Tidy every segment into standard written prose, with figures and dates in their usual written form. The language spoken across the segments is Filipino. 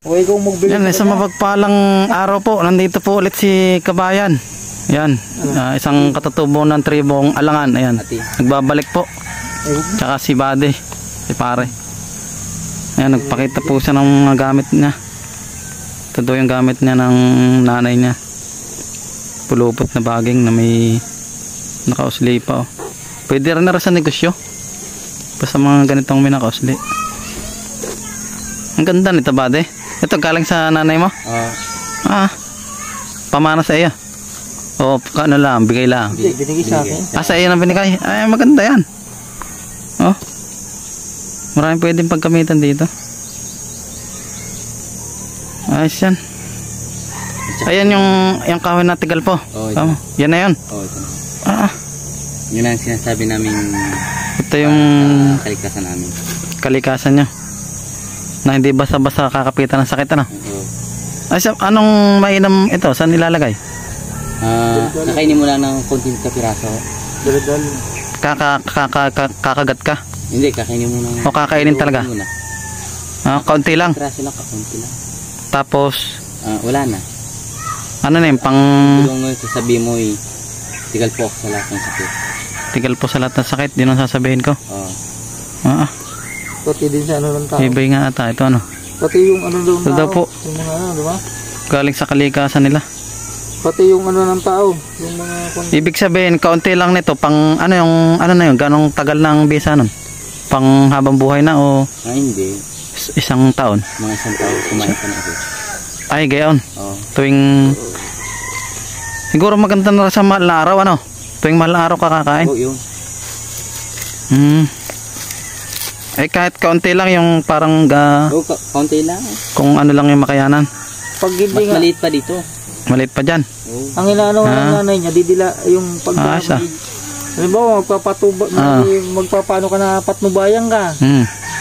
Okay, kung magbili. Yan, isang mapagpalang araw po. Nandito po ulit si Kabayan. Yan, isang katutubo ng tribong Alangan. Ayan, nagbabalik po. Tsaka si Bade, si pare. Ayan, nagpakita po siya ng mga gamit niya. Ito daw yung gamit niya ng nanay niya. Pulupot na baging na may nakausli pa. Oh. Pwede rin na sa negosyo. Basta mga ganitong may nakausli. Ang ganda nito, Bade. Ito galing sa nanay mo? Pamana sa iyo? O ano lang, bigay lang? Binigay sa akin. Sa iyo na binigay? Ay, maganda yan. Oh. Maraming pwedeng pagkamitan dito. Ayos yan. Ayan yung kahoy na tigal po. Yan na yun. Ito na. Yun ang sinasabi namin. Ito yung kalikasan namin. Kalikasan nyo. Na hindi basta-basta kakapitan ng sakit, ano? Ay, anong mainam ito? Saan nilalagay? Nakainin mo lang ng konting kapiraso. Dal-dal. Kakagat ka? Hindi, kakainin mo ng... O kakainin talaga? Kaunti lang? Kapiraso lang, kaunti lang. Tapos? Wala na. Ano na yun? Yung sasabihin mo tigal po sa lahat ng sakit. Tigal po sa lahat ng sakit? Yun ang sasabihin ko? Pati din sa ano ng tao. Ibay nga ata. Ito ano? Pati yung ano ng tao. Po. Yung mga ano, diba? Galing sa kalikasan nila. Pati yung ano ng tao. Yung mga... Ibig sabihin, kaunti lang nito. Pang ano yung, ano na yun? Ganong tagal ng bisa nun? Pang habang buhay na o... Hindi. Isang taon? Mga isang taon. Kumain ka na ako. Ay, gayon. Tuwing... Siguro maganda na sa mahal na araw, ano? Tuwing mahal na araw kakakain? Oo, yun. Eh kahit kaunti lang yung parang kaunti lang. Kung ano lang yung makayanan. Pag hindi mas maliit pa dito. Maliit pa dyan. Ang inaano ng nanay niya, didila yung pag halimbawa magpapano ka na patnubayan ka.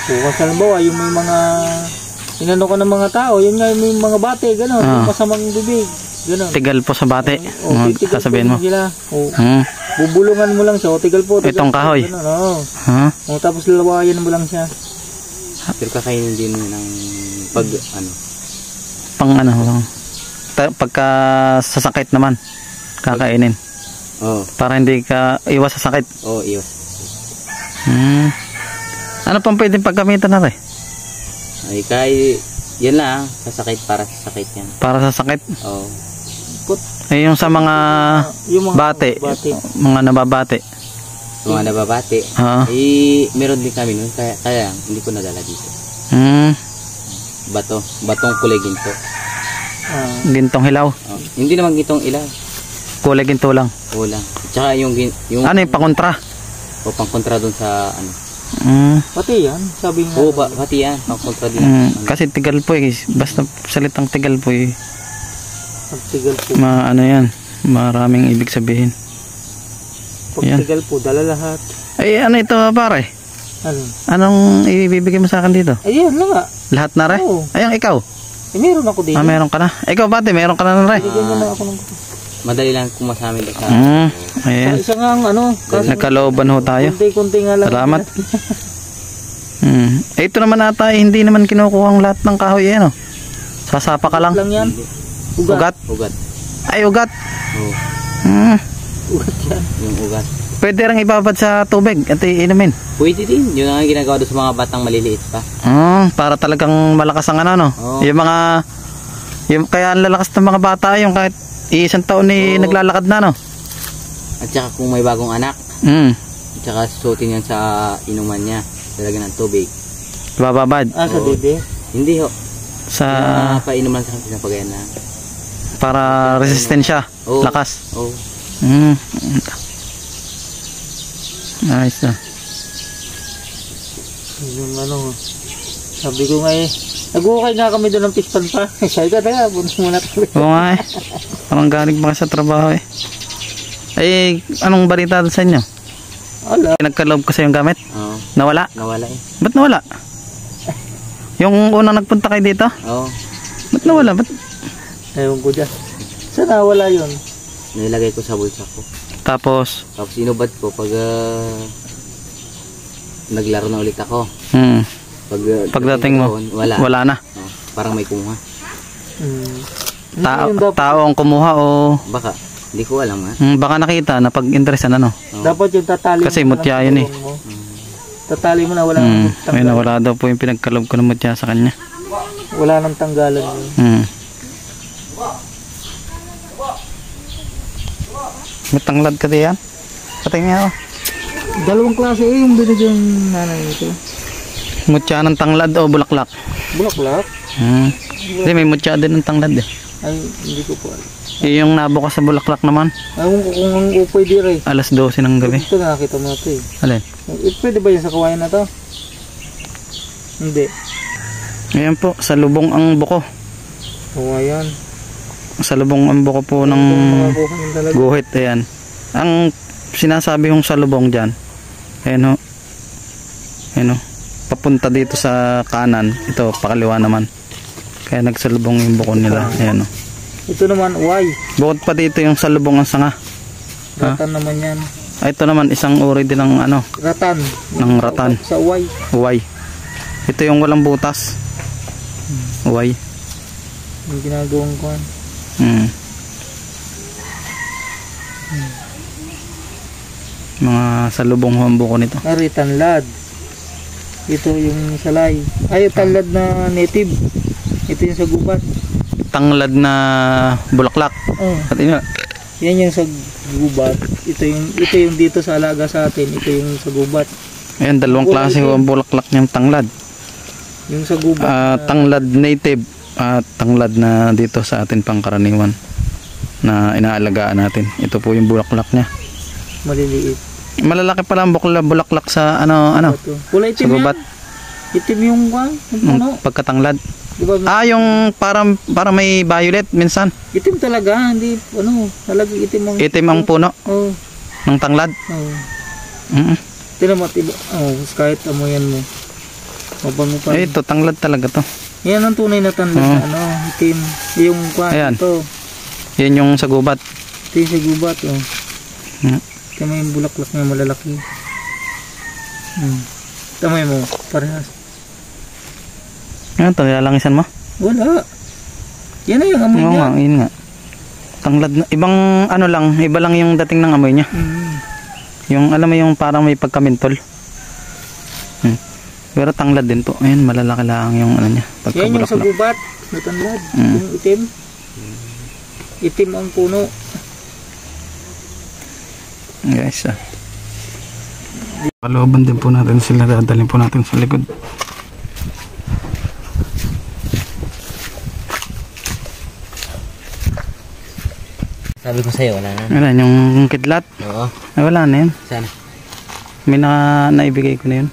Kung halimbawa yung may mga inano ka ng mga tao, yun nga may mga bate, gano'n, yung masamang bibig. Ganun. Tigal po sa bate. Sasabihin mo. Bubulungan mo lang siya. Tigal po. Itong kahoy. Tapos lalawayan mo lang siya. Pero kakainin din ng pag ano. Pang ano lang. Pagka sasakit naman. Kakainin. Para hindi ka iwas sa sakit. Iwas. Ano pang pwedeng pagkamitan na rin? Ay kay yan lang. Sasakit para sa sakit yan. Para sa sakit? Eh yung sa mga bate, mga nababate. Mga nababate. Meron din kami nun, kaya hindi ko nadala dito. Batong kulay ginto. Gintong hilaw? Hindi naman gintong ilaw. Kulay ginto lang? Oo lang. Tsaka yung ano yung pangkontra? Pangkontra dun sa ano. Pati yan, sabi nga. Pati yan, pangkontra din. Kasi tigal po basta salitang tigal po Tigal po. Ano yan, maraming ibig sabihin. Pag tigal po, dala lahat. Ay, ano ito pare? Ano? Anong ibibigay mo sa akin dito? Ayan na nga. Lahat na rin? Ayang ikaw? Meron ako dito. Meron ka na. Ikaw Bate, meron ka na rin? Madali lang kumasamin ka. Ayan. Isa nga ang ano. Nagkalooban ho tayo. Kunti-kunti nga lang. Salamat. Ito naman ata, hindi naman kinukuha ang lahat ng kahoy yan. Sasapa ka lang. Lang yan. Ugat? Ugat. Ay, ugat? Ugat yan. Yung ugat. Pwede rin ibabad sa tubig at iinumin? Pwede din. Yun ang ginagawa doon sa mga batang maliliit pa. Para talagang malakas ang ano, no? Yung mga... kaya ang lalakas ng mga bata, yung kahit isang taon naglalakad na, no? At saka kung may bagong anak, at saka susutin yan sa inuman niya. Talaga ng tubig. Bababad? Sa bebe? Hindi ho. Sa... painom lang sa pagayan na. Para resistensya, lakas. Nice na. Yung ano, sabi ko nga nag-ukay nga kami doon ng pispan pa. Sabi ko, taga, puno muna kami. Oo nga Parang galing pa sa trabaho anong balita sa inyo? Wala. Nagkaloob kasi yung gamit? Nawala? Nawala Ba't nawala? Yung unang nagpunta kayo dito? Ba't nawala? Ewan ko dyan. Saan nawala yun? Nilagay ko sa bulsa ko. Tapos inubad ko pag naglaro na ulit ako. Pagdating mo, wala na. parang may kumuha. Tao ang kumuha o... Baka, hindi ko alam ha. Baka nakita na pag-interesan ano. Dapat yung tatali kasi mutya yun eh. Tatali mo na wala nang tanggalan. Ayun, wala daw po yung pinagkalob ko ng mutya sa kanya. Wala nang tanggalan yun. May tanglad ka diyan? Patingin nga ako. Dalawang klase yung binigyan nanay ito. Mutya ng tanglad o bulaklak? Bulaklak? Hindi, may mutya din ng tanglad eh. Ay, hindi ko po alam. Yung nabukas sa bulaklak naman? Ewan ko kung ang upoy di rin. Alas 12 ng gabi. Ito nakakita mo ito eh. Alin? Pwede ba yun sa kawayan na to? Hindi. Ayan po, sa lubong ang buko. Kawayan. Sa lubong ang buko po ng guhit. Ayan. Ang sinasabi kong sa lubong dyan, ayan o. Ayan o. Papunta dito sa kanan. Ito, pakaliwa naman. Kaya nagsalubong yung buko nila. Ayan o. Ito naman, uway. Bukod pa dito yung salubong ang sanga. Ratan naman yan. Ito naman, isang uri din ng ano. Ratan. Ng ratan. Sa uway. Uway. Ito yung walang butas. Uway. Yung ginagawang kuhan. Mga salubong ang buko nito. Ari, tanlad. Ito yung salay. Ay, tanlad na native. Ito yung sa gubat. Tanglad na bulaklak. At ino. Yan yung sa gubat. Ito yung dito sa alaga sa atin. Ito yung sa gubat. Ayan, dalawang klase ang bulaklak niyang tanglad. Yung sa gubat. Tanglad native at tanglad na dito sa atin pangkaraniwan na inaalagaan natin. Ito po yung bulaklak niya. Maliliit. Malalaki pala ang bulaklak sa ano. Kulay itim sa gubat. Yan. Itim yung puno. Pagkatanglad. Diba, yung parang may violet minsan. Itim talaga, hindi talagang itim ang puno. Ng tanglad. Tinan mo, kahit amoyan mo. Mabango pa. Ito tanglad talaga to. Yan ang tunay na tanglad na itim. Yung ito. Yan yung sa gubat. Ito yung sa gubat. Tama yung bulaklak niya malalaki. Tama mo, parehas. Ano ito, nilalangisan mo? Wala. Yan na yung amoy niya. Oo nga, yun nga. Tanglad na, ibang iba lang yung dating ng amoy niya. Yung alam mo yung parang may pagkamintol. Pero tanglad din po. Ayun, malalaki lang yung ano niya. Yan yung sa gubat, na tanglad. Yung itim. Itim ang puno. Guys, palooban din po natin sila, dadalhin po natin sa likod. Sabi ko sa'yo, wala na. Wala, yung kidlat. Oo. Ay, wala na yan. Sana? May naibigay ko na yun.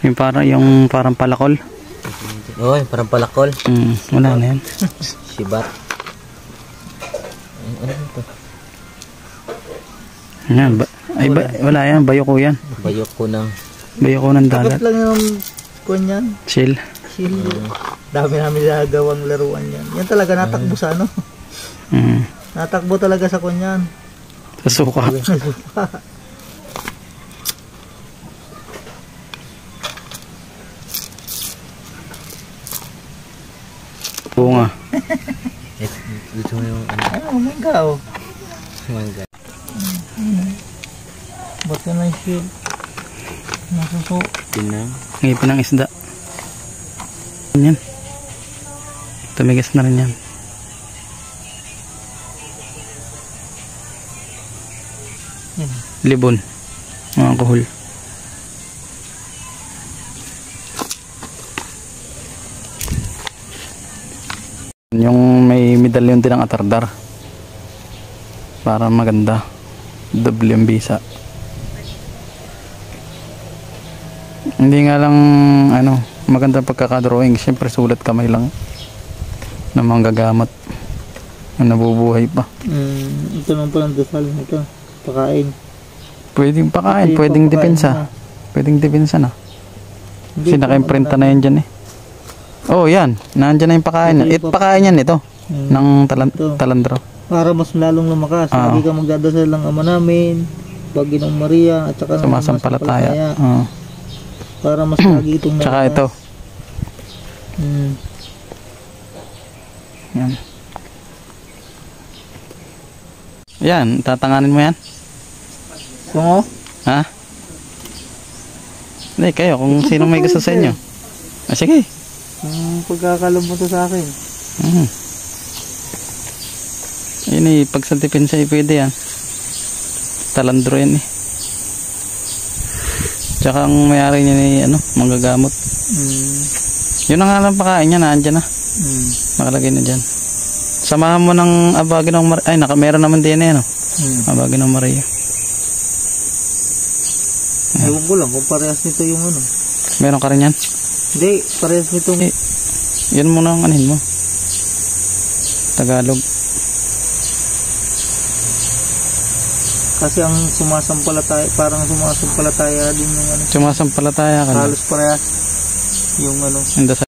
Yung parang palakol. Oo, parang palakol. Wala na yan. Shibat. Ano ito? Yan, wala yan, bayoko yan. Bayoko ng dagat. Bakit lang yung kunyan? Chill. Dami namin gawang laruan yan. Yan talaga natakbo sa ano? Natakbo talaga sa kunyan. Sa suka. Bunga. Dito mo yung mangga mangga. Ba't ka na yung shield? Nasuso. Ngipin ng isda. Yan. Tumigas na rin yan. Libon. Mga kuhol. Yung may medalyon din ng atardar. Para maganda. Doble ang bisa. Hindi nga lang maganda pagkakadrawing. Siyempre sulat kamay lang na manggagamot na nabubuhay pa. Ito lang palang dasal nito. Pakain. Pwedeng pakain, pwedeng depensa. Pwedeng depensa na. Kasi naka-imprenta na yan dyan eh. Oh yan, nandyan na yung pakain. Pakain yan ito. Ng talandro. Para mas lalong lumakas. Lagi ka magdadasal ng Ama namin, Panginoong Maria, at saka sumasampalataya. Para mas lagi itong tsaka ito. Yan. Yan, tatanganin mo yan? Oo. Ha? Hindi, kayo, kung sino may gusto sa inyo. Ah, sige. Pagkakalam mo to sa akin. Yun eh, pag sa depensa pwede yan. Talandro yan eh. Tsaka ang mayari niya ni manggagamot. Yun ang alam pakain niya, naandyan na. Nakalagay na dyan. Samahan mo ng Abagi ng Maria. Ay, meron naman din eh, Abagi ng Maria. Ewan ko lang kung parehas nito yung Meron ka rin yan? Hindi, parehas nito. Yan muna ang anin mo. Tagalog. Kasi ang sumasampalataya, parang sumasampalataya din yung Sumasampalataya ka. Halos parehas yung Yung